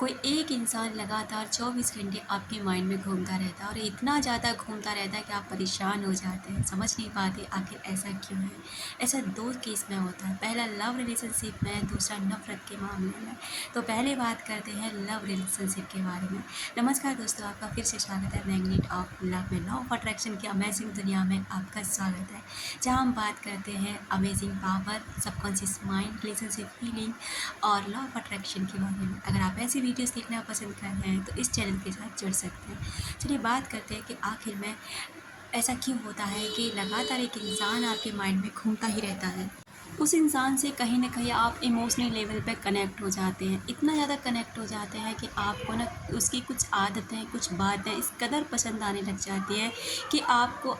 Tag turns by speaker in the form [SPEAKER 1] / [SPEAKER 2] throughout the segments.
[SPEAKER 1] कोई एक इंसान लगातार 24 घंटे आपके माइंड में घूमता रहता है और इतना ज़्यादा घूमता रहता है कि आप परेशान हो जाते हैं, समझ नहीं पाते आखिर ऐसा क्यों है। ऐसा 2 केस में होता है, पहला लव रिलेशनशिप में, दूसरा नफ़रत के मामले में। तो पहले बात करते हैं लव रिलेशनशिप के बारे में। नमस्कार दोस्तों, आपका फिर से स्वागत है मैग्नेट ऑफ लव में। लॉ ऑफ अट्रैक्शन की अमेजिंग दुनिया में आपका स्वागत है, जहाँ हम बात करते हैं amazing power, subconscious mind, relationship feeling और लॉ ऑफ अट्रैक्शन के बारे में। अगर आप ऐसी वीडियोस देखना पसंद कर रहे हैं तो इस चैनल के साथ जुड़ सकते हैं। चलिए बात करते हैं कि आखिर में ऐसा क्यों होता है कि लगातार एक इंसान आपके माइंड में घूमता ही रहता है। उस इंसान से कहीं न कहीं आप इमोशनल लेवल पे कनेक्ट हो जाते हैं, इतना ज़्यादा कनेक्ट हो जाते हैं कि आपको ना उसकी कुछ आदतें, कुछ बातें इस कदर पसंद आने लग जाती है कि आपको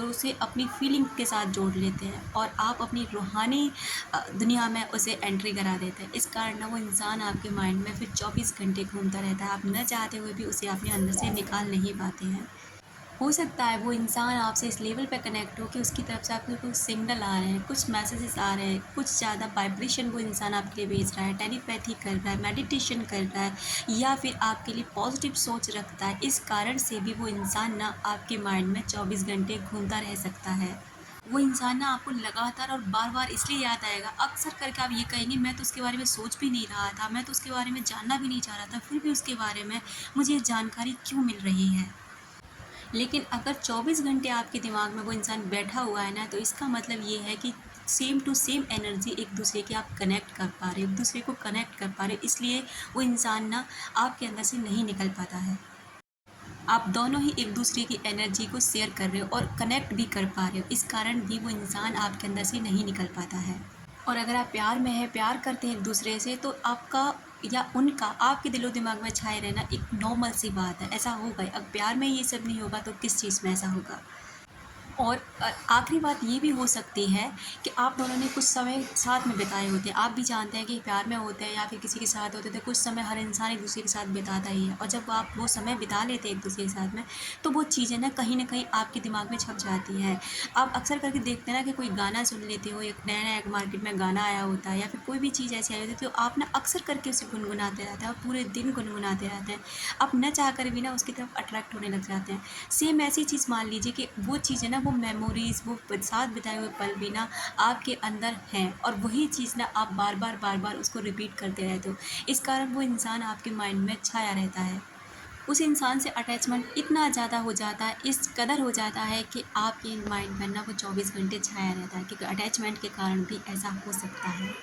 [SPEAKER 1] उसे अपनी फीलिंग के साथ जोड़ लेते हैं और आप अपनी रूहानी दुनिया में उसे एंट्री करा देते हैं। इस कारण ना वो इंसान आपके माइंड में फिर 24 घंटे घूमता रहता है। आप न चाहते हुए भी उसे अपने अंदर से निकाल नहीं पाते हैं। हो सकता है वो इंसान आपसे इस लेवल पे कनेक्ट हो कि उसकी तरफ से आपको कुछ सिग्नल आ रहे हैं, कुछ मैसेजेस आ रहे हैं, कुछ ज़्यादा वाइब्रेशन वो इंसान आपके लिए भेज रहा है, टेलीपैथी कर रहा है, मेडिटेशन कर रहा है या फिर आपके लिए पॉजिटिव सोच रखता है। इस कारण से भी वो इंसान ना आपके माइंड में 24 घंटे घूमता रह सकता है। वो इंसान ना आपको लगातार और बार बार इसलिए याद आएगा, अक्सर करके आप ये कहेंगे मैं तो उसके बारे में सोच भी नहीं रहा था, मैं तो उसके बारे में जानना भी नहीं चाह रहा था, फिर भी उसके बारे में मुझे ये जानकारी क्यों मिल रही है। लेकिन अगर 24 घंटे आपके दिमाग में वो इंसान बैठा हुआ है ना, तो इसका मतलब ये है कि सेम टू सेम एनर्जी एक दूसरे की आप कनेक्ट कर पा रहे हो, एक दूसरे को कनेक्ट कर पा रहे हो, इसलिए वो इंसान ना आपके अंदर से नहीं निकल पाता है। आप दोनों ही एक दूसरे की एनर्जी को शेयर कर रहे हो और कनेक्ट भी कर पा रहे हो, इस कारण भी वो इंसान आपके अंदर से नहीं निकल पाता है। और अगर आप प्यार में हैं, प्यार करते हैं एक दूसरे से, तो आपका या उनका आपके दिलो दिमाग में छाए रहना एक नॉर्मल सी बात है, ऐसा होगा ही। अब प्यार में ये सब नहीं होगा तो किस चीज़ में ऐसा होगा। और आखिरी बात ये भी हो सकती है कि आप दोनों ने कुछ समय साथ में बिताए होते हैं। आप भी जानते हैं कि प्यार में होते हैं या फिर किसी के साथ होते थे, कुछ समय हर इंसान एक दूसरे के साथ बिताता ही है। और जब आप वो समय बिता लेते हैं एक दूसरे के साथ में, तो वो चीज़ें ना कहीं न कहीं आपके दिमाग में छप जाती हैं। आप अक्सर करके देखते हैं ना कि कोई गाना सुन लेते हो, एक नया-नया एक मार्केट में गाना आया होता है या फिर कोई भी चीज़ ऐसी आई होती है, तो आप ना अक्सर करके उसे गुनगुनाते रहते हैं और पूरे दिन गुनगुनाते रहते हैं। आप न चाहकर भी ना उसकी तरफ अट्रैक्ट होने लग जाते हैं। सेम ऐसी चीज़ मान लीजिए कि वो चीज़ें ना, वो मेमोरीज़, वो साथ बिताए हुए पल भी ना आपके अंदर हैं और वही चीज़ ना आप बार बार उसको रिपीट करते रहते हो। इस कारण वो इंसान आपके माइंड में छाया रहता है। उस इंसान से अटैचमेंट इतना ज़्यादा हो जाता है, इस कदर हो जाता है कि आपके माइंड में ना वो 24 घंटे छाया रहता है, क्योंकि अटैचमेंट के कारण भी ऐसा हो सकता है।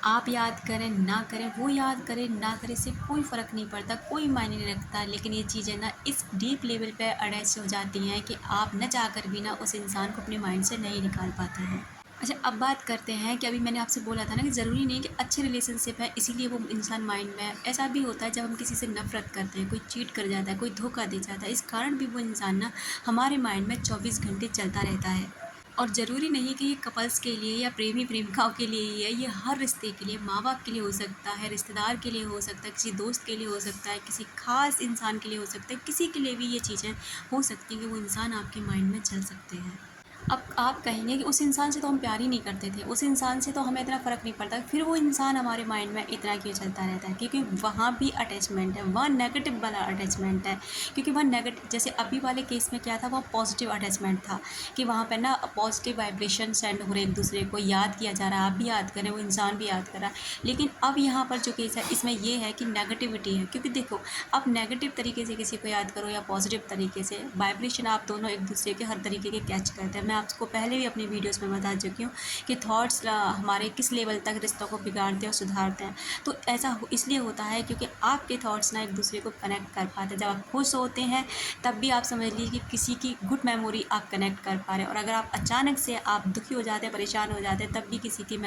[SPEAKER 1] आप याद करें ना करें, वो याद करे ना करे, इससे कोई फ़र्क नहीं पड़ता, कोई मायने नहीं रखता। लेकिन ये चीज़ें ना इस डीप लेवल पे अटैच हो जाती हैं कि आप न चाहकर भी ना उस इंसान को अपने माइंड से नहीं निकाल पाते हैं। अच्छा, अब बात करते हैं कि अभी मैंने आपसे बोला था ना कि ज़रूरी नहीं कि अच्छे रिलेशनशिप है इसीलिए वो इंसान माइंड में है। ऐसा भी होता है जब हम किसी से नफ़रत करते हैं, कोई चीट कर जाता है, कोई धोखा दे जाता है, इस कारण भी वो इंसान ना हमारे माइंड में 24 घंटे चलता रहता है। और ज़रूरी नहीं कि ये कपल्स के लिए या प्रेमी प्रेमिकाओं के लिए ही है, ये हर रिश्ते के लिए, माँ-बाप के लिए हो सकता है, रिश्तेदार के लिए हो सकता है, किसी दोस्त के लिए हो सकता है, किसी ख़ास इंसान के लिए हो सकता है, किसी के लिए भी ये चीज़ें हो सकती हैं कि वो इंसान आपके माइंड में चल सकते हैं। अब आप कहेंगे कि उस इंसान से तो हम प्यार ही नहीं करते थे, उस इंसान से तो हमें इतना फ़र्क नहीं पड़ता, फिर वो इंसान हमारे माइंड में इतना क्यों चलता रहता है? क्योंकि वहाँ भी अटैचमेंट है, वहाँ नेगेटिव वाला अटैचमेंट है। क्योंकि वहाँ नेगेटिव, जैसे अभी वाले केस में क्या था, वहाँ पॉजिटिव अटैचमेंट था कि वहाँ पे ना पॉजिटिव वाइब्रेशन सेंड हो रहे एक दूसरे को, याद किया जा रहा है, आप भी याद करें, वो इंसान भी याद कर रहा है। लेकिन अब यहाँ पर जो केस है इसमें ये है कि नेगेटिविटी है, क्योंकि देखो, आप नेगेटिव तरीके से किसी को याद करो या पॉजिटिव तरीके से, वाइब्रेशन आप दोनों एक दूसरे के हर तरीके के कैच करते हैं। मैं आपको पहले भी अपनी वीडियोस में बता चुकी हूँ कि थॉट्स हमारे किस लेवल तक रिश्तों को बिगाड़ते हैं और सुधारते हैं। तो ऐसा इसलिए होता है क्योंकि आपके थॉट्स ना एक दूसरे को कनेक्ट कर पाते हैं। जब आप खुश होते हैं तब भी आप समझ लीजिए कि किसी की गुड मेमोरी आप कनेक्ट कर पा रहे हैं, और अगर आप अचानक से आप दुखी हो जाते हैं, परेशान हो जाते हैं, तब भी किसी की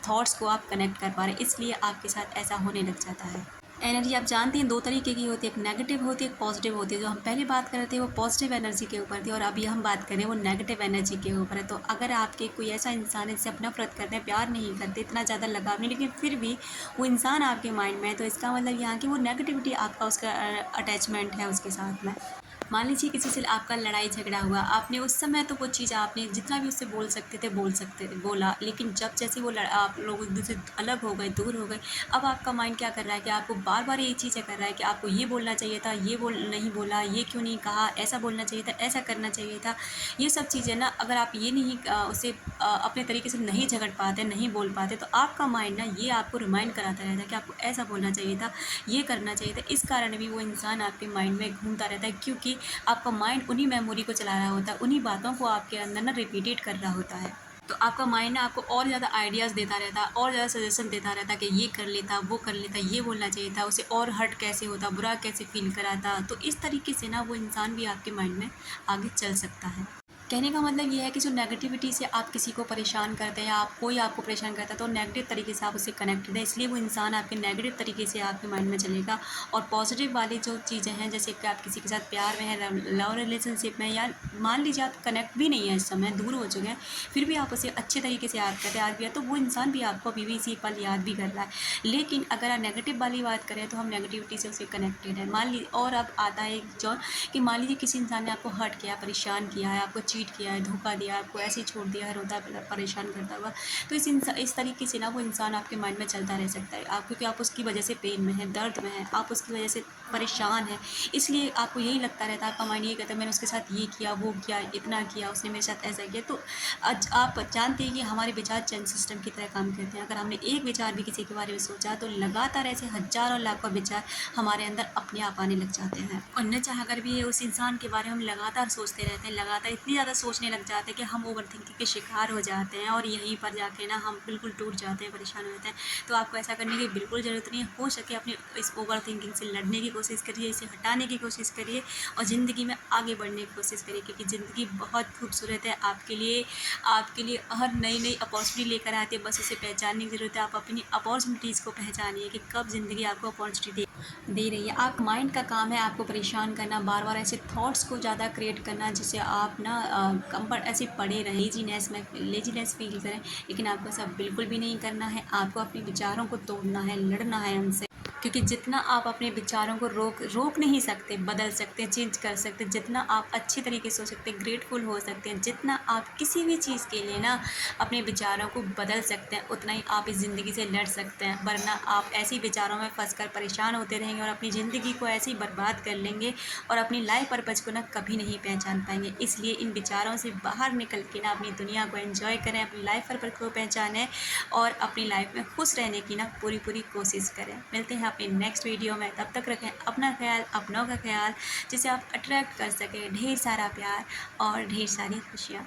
[SPEAKER 1] थॉट्स को आप कनेक्ट कर पा रहे हैं, इसलिए आपके साथ ऐसा होने लग जाता है। एनर्जी आप जानती हैं 2 तरीके की होती है, एक नेगेटिव होती है, एक पॉजिटिव होती है। जो हम पहले बात कर रहे थे वो पॉजिटिव एनर्जी के ऊपर थी और अभी हम बात कर रहे हैं वो नेगेटिव एनर्जी के ऊपर है। तो अगर आपके कोई ऐसा इंसान है जिससे आप नफ़रत करते हैं, प्यार नहीं करते, इतना ज़्यादा लगाव नहीं, लेकिन फिर भी वो इंसान आपके माइंड में है, तो इसका मतलब यहाँ कि वो नेगेटिविटी आपका उसका अटैचमेंट है उसके साथ में। मान लीजिए किसी से आपका लड़ाई झगड़ा हुआ, आपने उस समय तो वो चीज़ आपने जितना भी उससे बोला, लेकिन जब जैसे वो आप लोग एक दूसरे से अलग हो गए, दूर हो गए, अब आपका माइंड क्या कर रहा है कि आपको बार बार यही चीज़ें कर रहा है कि आपको ये बोलना चाहिए था, ये नहीं बोला, ये क्यों नहीं कहा, ऐसा बोलना चाहिए था, ऐसा करना चाहिए था। ये सब चीज़ें ना, अगर आप ये नहीं उसे अपने तरीके से नहीं झगड़ पाते, नहीं बोल पाते, तो आपका माइंड ना ये आपको रिमाइंड कराता रहता है कि आपको ऐसा बोलना चाहिए था, ये करना चाहिए था। इस कारण भी वो इंसान आपके माइंड में घूमता रहता है, क्योंकि आपका माइंड उन्हीं मेमोरी को चला रहा होता है, उन्हीं बातों को आपके अंदर ना रिपीटेड कर रहा होता है। तो आपका माइंड ना आपको और ज़्यादा आइडियाज़ देता रहता है, और ज़्यादा सजेशन देता रहता है कि ये कर लेता, वो कर लेता, ये बोलना चाहिए था, उसे और हर्ट कैसे होता, बुरा कैसे फ़ील कराता। तो इस तरीके से ना वो इंसान भी आपके माइंड में आगे चल सकता है। कहने का मतलब ये है कि जो नेगेटिविटी से आप किसी को परेशान करते हैं या आप कोई आपको परेशान करता है, तो नेगेटिव तरीके से आप उससे कनेक्टेड है, इसलिए वो इंसान आपके नेगेटिव तरीके से आपके माइंड में चलेगा। और पॉजिटिव वाली जो चीज़ें हैं, जैसे कि आप किसी के साथ प्यार में हैं, लव रिलेशनशिप में, या मान लीजिए आप कनेक्ट भी नहीं है, इस समय दूर हो चुके हैं, फिर भी आप उसे अच्छे तरीके से याद करते हैं, आज भी है, तो वो इंसान भी आपको अभी भी इसी पल याद भी कर रहा है। लेकिन अगर आप नेगेटिव वाली बात करें, तो हम नेगेटिविटी से उसे कनेक्टेड है। मान लीजिए, और अब आता है एक जो कि मान लीजिए किसी इंसान ने आपको हर्ट किया, परेशान किया है, आपको चीट किया है, धोखा दिया, आपको ऐसे ही छोड़ दिया है रोता परेशान करता हुआ, तो इस तरीके से ना वो इंसान आपके माइंड में चलता रह सकता है। आप क्योंकि आप उसकी वजह से पेन में हैं, दर्द में हैं, आप उसकी वजह से परेशान हैं, इसलिए आपको यही लगता रहता है, आपका माइंड ये कहता है मैंने उसके साथ ये किया, वो किया, इतना किया, उसने मेरे साथ ऐसा किया। तो आज आप जानते हैं कि हमारे विचार चैन सिस्टम की तरह काम करते हैं। अगर हमने एक विचार भी किसी के बारे में सोचा, तो लगातार ऐसे हज़ारों लाखों विचार हमारे अंदर अपने आप आने लग जाते हैं। और न चाहकर भी उस इंसान के बारे में हम लगातार सोचते रहते हैं, लगातार इतनी ज़्यादा सोचने लग जाते हैं कि हम ओवर थिंकिंग के शिकार हो जाते हैं, और यहीं पर जाके ना हम बिल्कुल टूट जाते हैं, परेशान हो जाते हैं। तो आपको ऐसा करने की बिल्कुल ज़रूरत नहीं है। हो सके अपनी इस ओवर थिंकिंग से लड़ने की कोशिश करिए, इसे हटाने की कोशिश करिए, और ज़िंदगी में आगे बढ़ने की कोशिश करिए, क्योंकि ज़िंदगी बहुत खूबसूरत है आपके लिए हर नई नई अपॉर्चुनिटी लेकर आती है। बस उसे पहचानने की ज़रूरत है। आप अपनी अपॉर्चुनिटीज़ को पहचानिए कि कब ज़िंदगी आपको अपॉर्चुनिटी दे रही है। आप माइंड का काम है आपको परेशान करना, बार बार ऐसे थॉट्स को ज़्यादा क्रिएट करना, जिससे आप ना कंफर्ट ऐसे पड़े रहें, लेजीनेस फील करें। लेकिन आपको ऐसा बिल्कुल भी नहीं करना है। आपको अपने विचारों को तोड़ना है, लड़ना है उनसे, क्योंकि जितना आप अपने विचारों को रोक नहीं सकते, बदल सकते, चेंज कर सकते, जितना आप अच्छे तरीके से हो सकते हैं, ग्रेटफुल हो सकते हैं, जितना आप किसी भी चीज़ के लिए ना अपने विचारों को बदल सकते हैं, उतना ही आप इस ज़िंदगी से लड़ सकते हैं। वरना आप ऐसे ही विचारों में फंसकर परेशान होते रहेंगे, और अपनी ज़िंदगी को ऐसे ही बर्बाद कर लेंगे, और अपनी लाइफ पर्पज को ना कभी नहीं पहचान पाएंगे। इसलिए इन विचारों से बाहर निकल के ना अपनी दुनिया को एंजॉय करें, अपनी लाइफ पर्पज को पहचानें, और अपनी लाइफ में खुश रहने की ना पूरी कोशिश करें। मिलते हैं अपने नेक्स्ट वीडियो में। तब तक रखें अपना ख्याल, अपनों का ख्याल, जिसे आप अट्रैक्ट कर सकें ढेर सारा प्यार और ढेर सारी खुशियाँ।